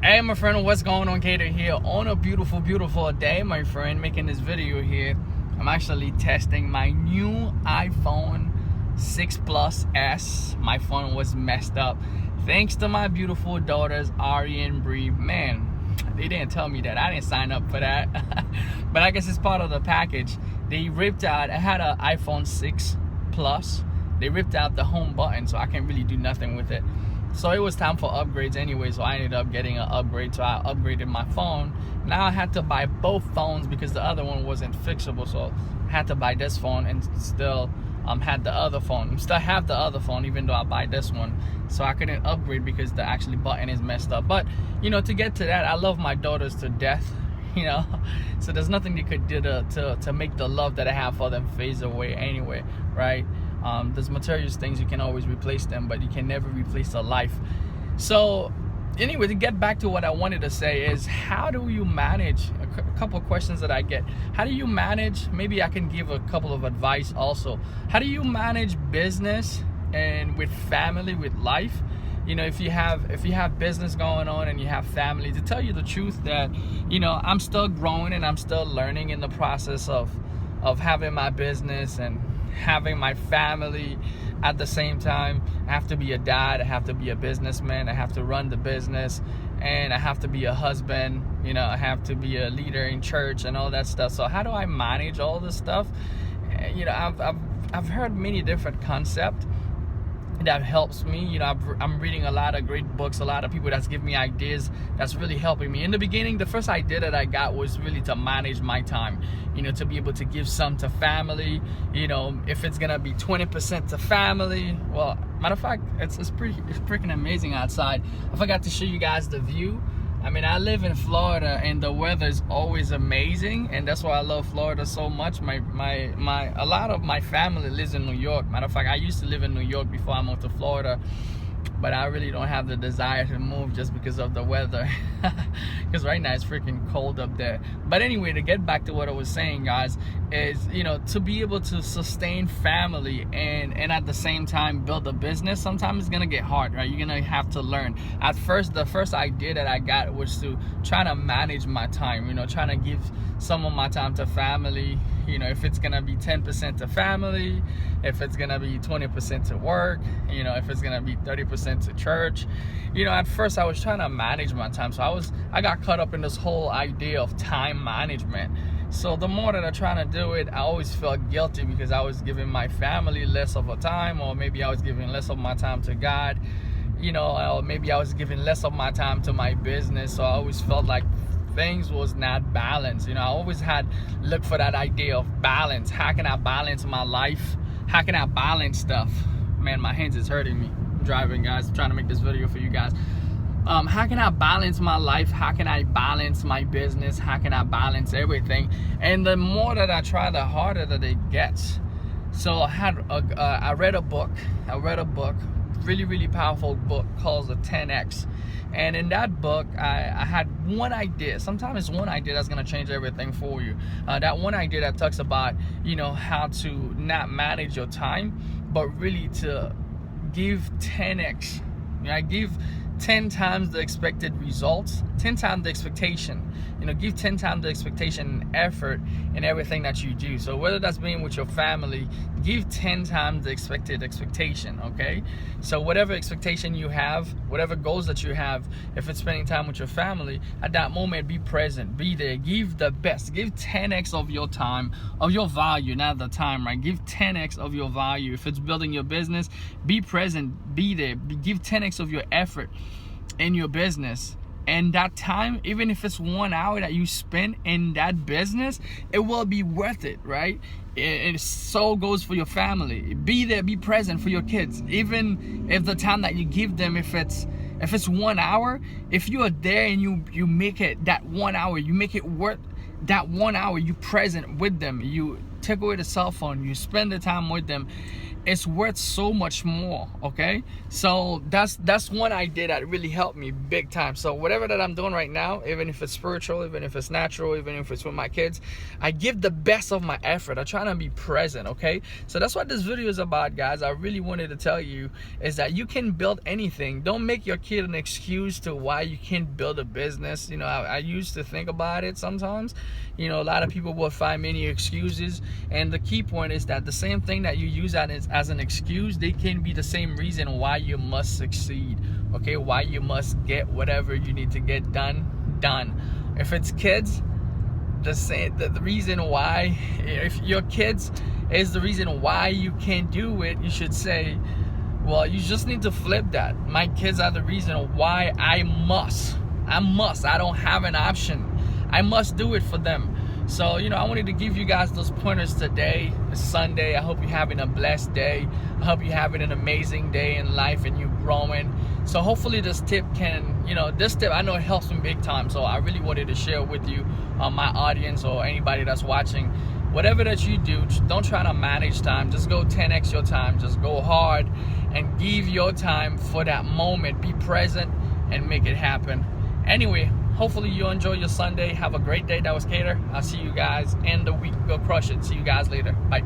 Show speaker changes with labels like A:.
A: Hey my friend, what's going on? Keder here on a beautiful day, my friend, making this video here. I'm actually testing my new iPhone 6 Plus S. My phone was messed up thanks to my beautiful daughters Ari and Bree. Man, they didn't tell me that. I didn't sign up for that. But I guess it's part of the package. They ripped out, I had an iPhone 6 Plus. They ripped out the home button, so I can't really do nothing with it. So it was time for upgrades anyway, so I ended up getting an upgrade. So I upgraded my phone. Now I had to buy both phones because the other one wasn't fixable, so I had to buy this phone and still had the other phone. Still have the other phone even though I buy this one. So I couldn't upgrade because the actually button is messed up. But you know, to get to that, I love my daughters to death, you know, so there's nothing they could do to make the love that I have for them phase away anyway, right? There's material things, you can always replace them, but you can never replace a life. So anyway, to get back to what I wanted to say is, how do you manage a couple of questions that I get? How do you manage, maybe I can give a couple of advice also, how do you manage business and with family, with life? You know, if you have business going on and you have family, to tell you the truth that, you know, I'm still growing and I'm still learning in the process of having my business and having my family at the same time. I have to be a dad, I have to be a businessman, I have to run the business, and I have to be a husband, you know, I have to be a leader in church and all that stuff. So how do I manage all this stuff? You know, I've heard many different concepts that helps me. You know, I'm reading a lot of great books, a lot of people that's giving me ideas that's really helping me. In the beginning, the first idea that I got was really to manage my time, you know, to be able to give some to family. You know, if it's gonna be 20% to family, well, matter of fact, it's freaking amazing outside. I forgot to show you guys the view. I mean, I live in Florida and the weather is always amazing, and that's why I love Florida so much. A lot of my family lives in New York. Matter of fact, I used to live in New York before I moved to Florida, but I really don't have the desire to move just because of the weather. Because right now it's freaking cold up there. But anyway, to get back to what I was saying, guys, is, you know, to be able to sustain family and at the same time build a business, sometimes it's gonna get hard, right? You're gonna have to learn. At first, the first idea that I got was to try to manage my time, you know, trying to give some of my time to family. You know, if it's gonna be 10% to family, if it's gonna be 20% to work, you know, if it's gonna be 30% to church. You know, at first I was trying to manage my time, so I got caught up in this whole idea of time management. So the more that I try to do it, I always felt guilty because I was giving my family less of a time, or maybe I was giving less of my time to God, you know, or maybe I was giving less of my time to my business. So I always felt like things was not balanced. You know, I always had look for that idea of balance. How can I balance my life? How can I balance stuff? Man, my hands is hurting me. I'm driving, guys. I'm trying to make this video for you guys. How can I balance my life? How can I balance my business? How can I balance everything? And the more that I try, the harder that it gets. So I read a book, really powerful book called the 10X. And in that book, I had one idea. Sometimes it's one idea that's gonna change everything for you. That one idea that talks about, you know, how to not manage your time, but really to give 10X. You know, I give 10 times the expected results, 10 times the expectation. You know, give 10 times the expectation and effort in everything that you do. So whether that's being with your family, give 10 times the expectation, okay? So whatever expectation you have, whatever goals that you have, if it's spending time with your family, at that moment, be present, be there, give the best, give 10X of your time, of your value, not the time, right? Give 10X of your value. If it's building your business, be present, be there, give 10X of your effort in your business. And that time, even if it's 1 hour that you spend in that business, it will be worth it, right? It so goes for your family. Be there, be present for your kids. Even if the time that you give them, if it's 1 hour, if you are there and you make it that 1 hour, you make it worth that 1 hour, you present with them, you take away the cell phone, you spend the time with them, it's worth so much more. Okay, so that's one idea that really helped me big time. So whatever that I'm doing right now, even if it's spiritual, even if it's natural, even if it's with my kids, I give the best of my effort. I try to be present. Okay, so that's what this video is about, guys. I really wanted to tell you is that you can build anything. Don't make your kid an excuse to why you can't build a business. You know, I used to think about it sometimes. You know, a lot of people will find many excuses, and the key point is that the same thing that you use as an excuse, they can be the same reason why you must succeed. Okay, why you must get whatever you need to get done. If it's kids, the reason why, if your kids is the reason why you can't do it, you should say, well, you just need to flip that. My kids are the reason why I don't have an option. I must do it for them. So, you know, I wanted to give you guys those pointers today. It's Sunday. I hope you're having a blessed day. I hope you're having an amazing day in life and you're growing. So hopefully this tip can, you know, this tip, I know it helps me big time. So I really wanted to share with you, my audience or anybody that's watching. Whatever that you do, don't try to manage time. Just go 10x your time. Just go hard and give your time for that moment. Be present and make it happen. Anyway, hopefully you enjoy your Sunday. Have a great day. That was Keder. I'll see you guys in the week. Go crush it. See you guys later. Bye.